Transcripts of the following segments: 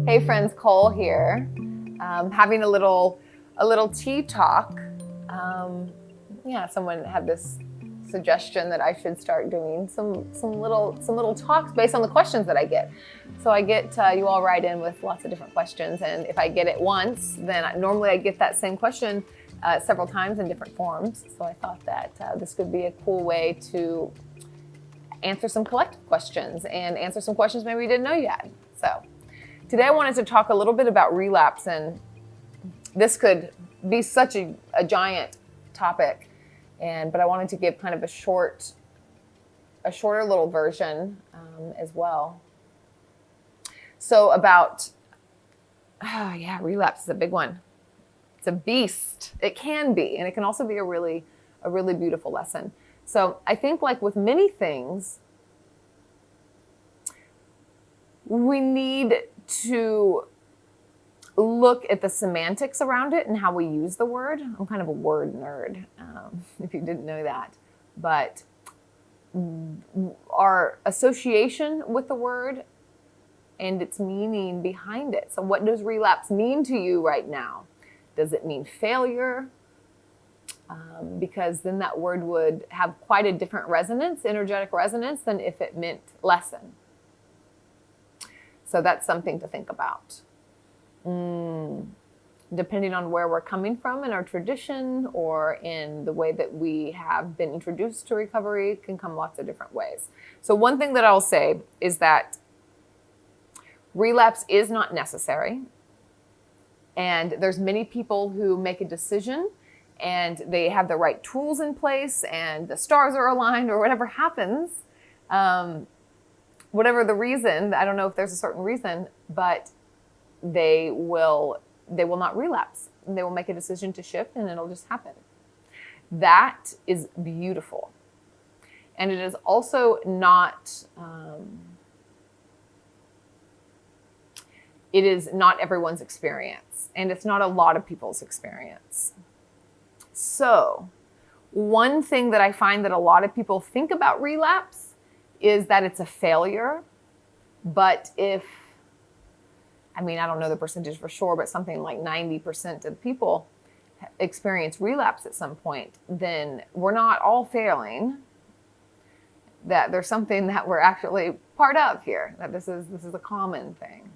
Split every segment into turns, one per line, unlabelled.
Hey friends, Cole here. Having a little tea talk. Someone had this suggestion that I should start doing some little talks based on the questions that I get. So I get you all write in with lots of different questions, and if I get it once, then normally I get that same question several times in different forms. So I thought that this could be a cool way to answer some collective questions and answer some questions maybe you didn't know you had. So today I wanted to talk a little bit about relapse, and this could be such a giant topic, but I wanted to give kind of a shorter little version as well. So about, relapse is a big one. It's a beast. It can be, and it can also be a really beautiful lesson. So I think, like with many things, we need to look at the semantics around it and how we use the word. I'm kind of a word nerd, if you didn't know that. But our association with the word and its meaning behind it. So what does relapse mean to you right now? Does it mean failure? Because then that word would have quite a different resonance, energetic resonance, than if it meant lesson. So that's something to think about. Depending on where we're coming from in our tradition or in the way that we have been introduced to recovery, can come lots of different ways. So one thing that I'll say is that relapse is not necessary. And there's many people who make a decision and they have the right tools in place and the stars are aligned or whatever happens. Whatever the reason, I don't know if there's a certain reason, but they will not relapse. They will make a decision to shift and it'll just happen. That is beautiful. And it is also not, it is not everyone's experience, and it's not a lot of people's experience. So one thing that I find that a lot of people think about relapse is that it's a failure. But I don't know the percentage for sure, but something like 90% of people experience relapse at some point, then we're not all failing. That there's something that we're actually part of here, that this is a common thing.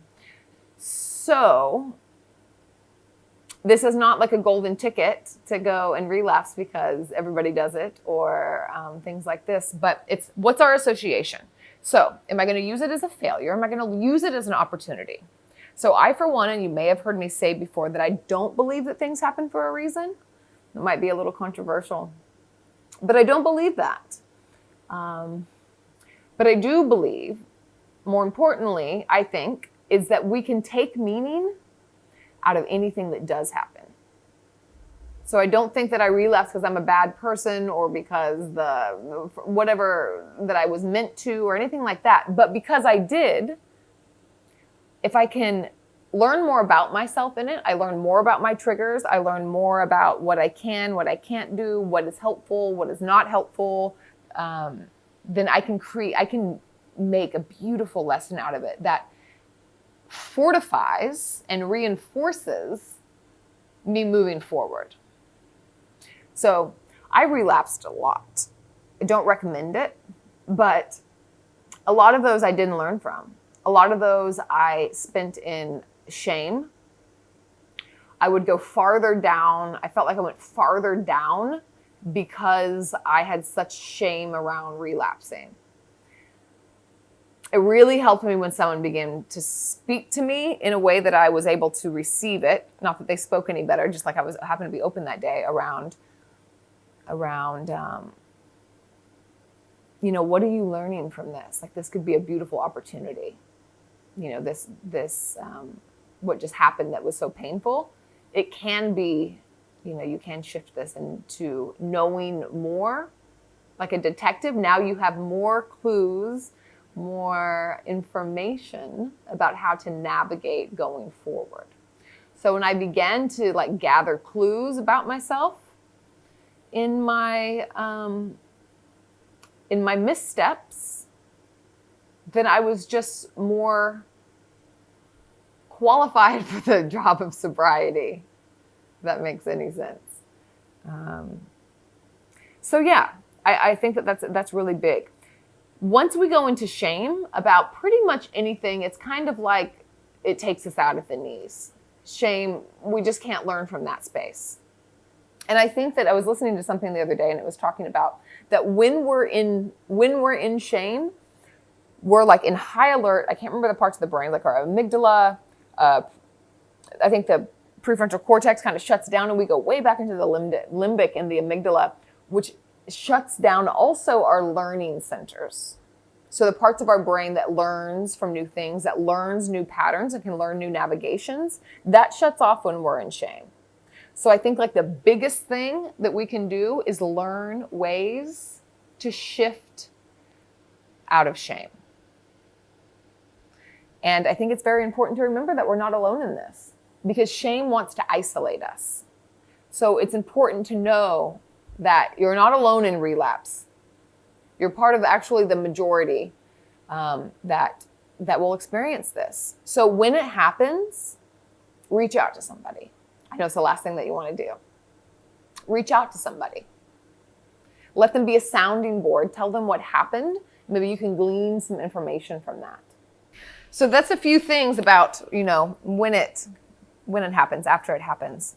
So this is not like a golden ticket to go and relapse because everybody does it or things like this, but it's what's our association. So am I going to use it as a failure? Am I going to use it as an opportunity? So I, for one, and you may have heard me say before, that I don't believe that things happen for a reason. It might be a little controversial, but I don't believe that. But I do believe, more importantly, I think, is that we can take meaning out of anything that does happen. So I don't think that I relapse because I'm a bad person or because whatever that I was meant to or anything like that. But because I did, if I can learn more about myself in it, I learn more about my triggers, I learn more about what I can, what I can't do, what is helpful, what is not helpful, then I can make a beautiful lesson out of it that fortifies and reinforces me moving forward. So I relapsed a lot. I don't recommend it, but a lot of those I didn't learn from. A lot of those I spent in shame. I would go farther down. I felt like I went farther down because I had such shame around relapsing. It really helped me when someone began to speak to me in a way that I was able to receive it. Not that they spoke any better, just like I happened to be open that day around what are you learning from this? Like, this could be a beautiful opportunity. This what just happened that was so painful. It can be, you can shift this into knowing more, like a detective. Now you have more clues, more information about how to navigate going forward. So when I began to gather clues about myself in my missteps, then I was just more qualified for the job of sobriety, if that makes any sense. So yeah, I think that's really big. Once we go into shame about pretty much anything, it's kind of like it takes us out at the knees. Shame, we just can't learn from that space. And I think that I was listening to something the other day, and it was talking about that when we're in shame, we're like in high alert. I can't remember the parts of the brain, like our amygdala. I think the prefrontal cortex kind of shuts down, and we go way back into the limbic and the amygdala, which shuts down also our learning centers. So the parts of our brain that learns from new things, that learns new patterns and can learn new navigations, that shuts off when we're in shame. So I think like the biggest thing that we can do is learn ways to shift out of shame. And I think it's very important to remember that we're not alone in this, because shame wants to isolate us. So it's important to know that you're not alone in relapse. You're part of actually the majority that will experience this. So when it happens, reach out to somebody. I know it's the last thing that you want to do. Reach out to somebody. Let them be a sounding board. Tell them what happened. Maybe you can glean some information from that. So that's a few things about, when it happens, after it happens.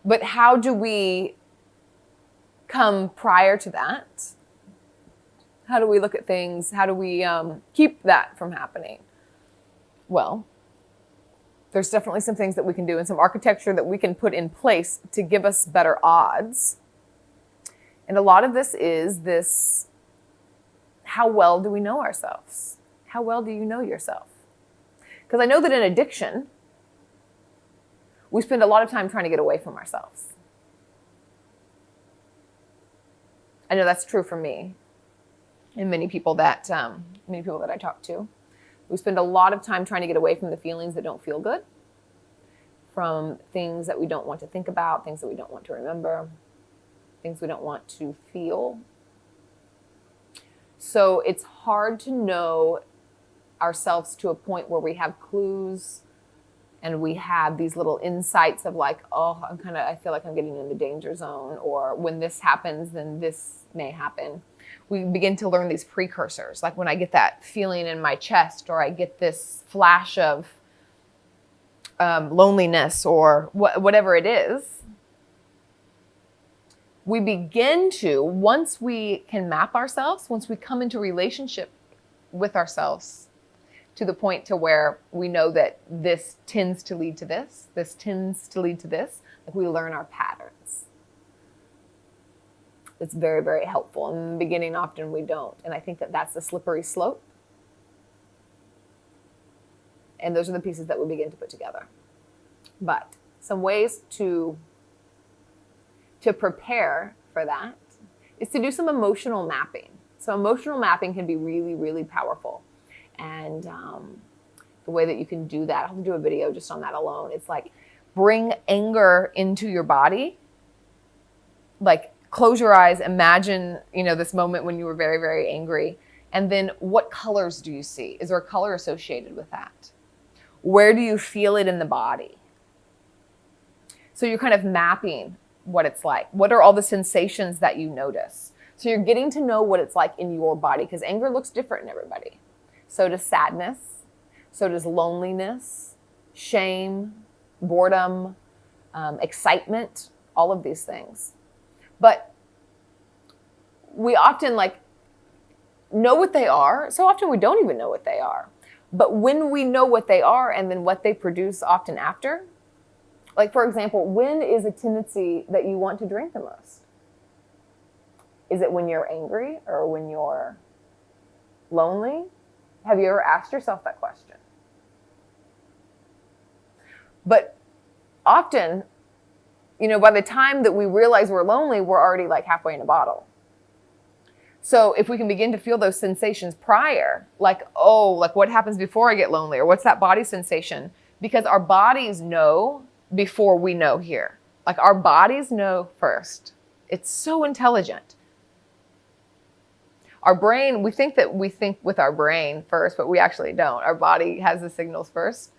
But how do we come prior to that? How do we look at things? How do we keep that from happening? Well, there's definitely some things that we can do and some architecture that we can put in place to give us better odds. And a lot of this is this, how well do we know ourselves? How well do you know yourself? Because I know that in addiction, we spend a lot of time trying to get away from ourselves. I know that's true for me and many people that I talk to. We spend a lot of time trying to get away from the feelings that don't feel good, from things that we don't want to think about, things that we don't want to remember, things we don't want to feel. So it's hard to know ourselves to a point where we have clues and we have these little insights of like, oh, I feel like I'm getting in the danger zone, or when this happens, then this may happen. We begin to learn these precursors. Like when I get that feeling in my chest, or I get this flash of loneliness, or whatever it is, we begin to, once we can map ourselves, once we come into relationship with ourselves to the point to where we know that this tends to lead to this tends to lead to this, like we learn our patterns. It's very, very helpful. In the beginning, often we don't. And I think that that's the slippery slope. And those are the pieces that we begin to put together. But some ways to prepare for that is to do some emotional mapping. So emotional mapping can be really, really powerful. And the way that you can do that, I'll do a video just on that alone. It's like bring anger into your body. Like close your eyes, imagine, this moment when you were very, very angry. And then what colors do you see? Is there a color associated with that? Where do you feel it in the body? So you're kind of mapping what it's like. What are all the sensations that you notice? So you're getting to know what it's like in your body, because anger looks different in everybody. So does sadness. So does loneliness, shame, boredom, excitement, all of these things. But we often know what they are. So often we don't even know what they are. But when we know what they are and then what they produce often after, like for example, when is a tendency that you want to drink the most? Is it when you're angry or when you're lonely? Have you ever asked yourself that question? But often, by the time that we realize we're lonely, we're already halfway in a bottle. So if we can begin to feel those sensations prior, what happens before I get lonely, or what's that body sensation? Because our bodies know before we know here. Our bodies know first. It's so intelligent. Our brain, we think with our brain first, but we actually don't. Our body has the signals first.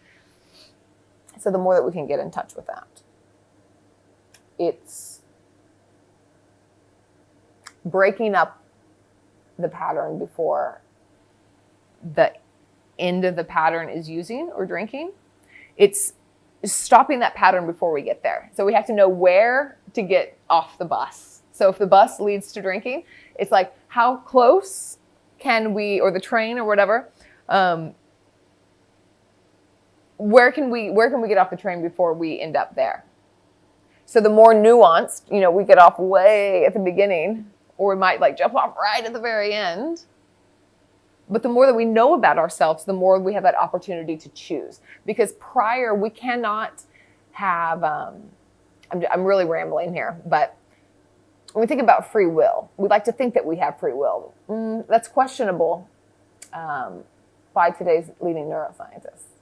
So the more that we can get in touch with that, it's breaking up the pattern before the end of the pattern is using or drinking. It's stopping that pattern before we get there. So we have to know where to get off the bus. So if the bus leads to drinking, it's like, how close can we, or the train or whatever, where can we get off the train before we end up there? So the more nuanced, we get off way at the beginning, or we might like jump off right at the very end. But the more that we know about ourselves, the more we have that opportunity to choose. Because prior, we cannot have, I'm really rambling here, but when we think about free will, we like to think that we have free will. That's questionable by today's leading neuroscientists.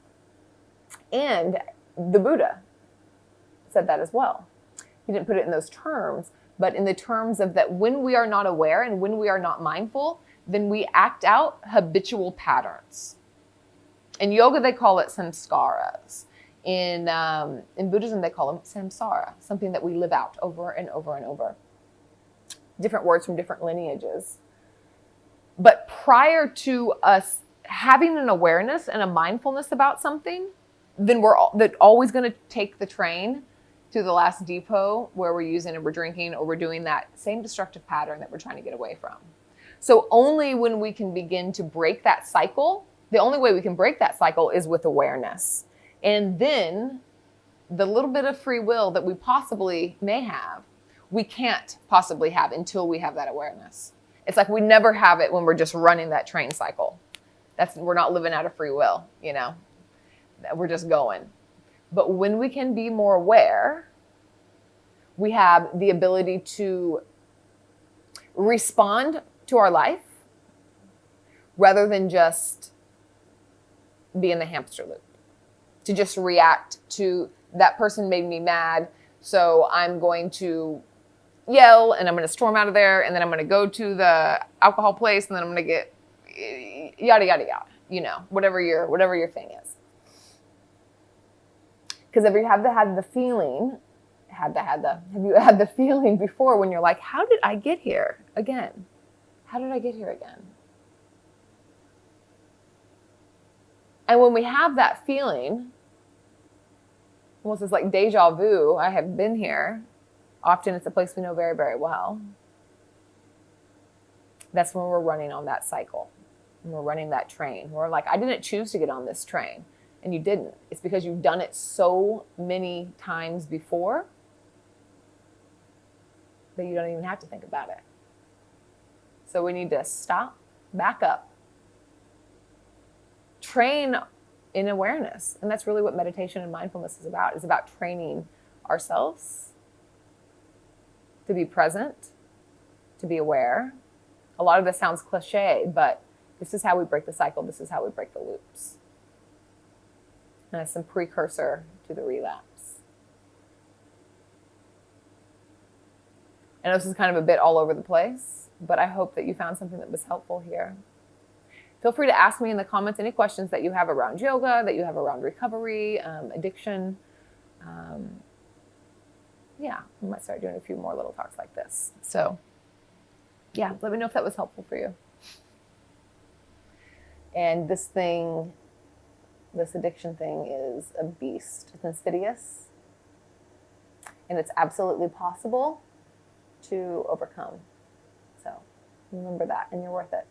And the Buddha said that as well. He didn't put it in those terms, but in the terms of that when we are not aware and when we are not mindful, then we act out habitual patterns. In yoga, they call it samskaras. In Buddhism, they call them samsara, something that we live out over and over and over. Different words from different lineages. But prior to us having an awareness and a mindfulness about something, then we're always going to take the train to the last depot where we're using and we're drinking or we're doing that same destructive pattern that we're trying to get away from. So only when we can begin to break that cycle, the only way we can break that cycle is with awareness. And then the little bit of free will that we possibly may have, we can't possibly have until we have that awareness. It's like we never have it when we're just running that train cycle. We're not living out of free will, We're just going. But when we can be more aware, we have the ability to respond to our life rather than just be in the hamster loop. To just react to that person made me mad, so I'm going to yell and I'm going to storm out of there and then I'm going to go to the alcohol place and then I'm going to get yada, yada, yada, whatever your thing is. Because have you had the feeling, have you had the feeling before when you're like, how did I get here again? How did I get here again? And when we have that feeling, almost it's like deja vu, I have been here. Often it's a place we know very, very well. That's when we're running on that cycle. When we're running that train. We're like, I didn't choose to get on this train. And you didn't. It's because you've done it so many times before that you don't even have to think about it. So we need to stop, back up, train in awareness. And that's really what meditation and mindfulness is about. It's about training ourselves to be present, to be aware. A lot of this sounds cliche, but this is how we break the cycle. This is how we break the loops. And it's some precursor to the relapse. I know this is kind of a bit all over the place, but I hope that you found something that was helpful here. Feel free to ask me in the comments any questions that you have around yoga, that you have around recovery, addiction. We might start doing a few more little talks like this. So, let me know if that was helpful for you. And this addiction thing is a beast. It's insidious. And it's absolutely possible to overcome. So remember that, and you're worth it.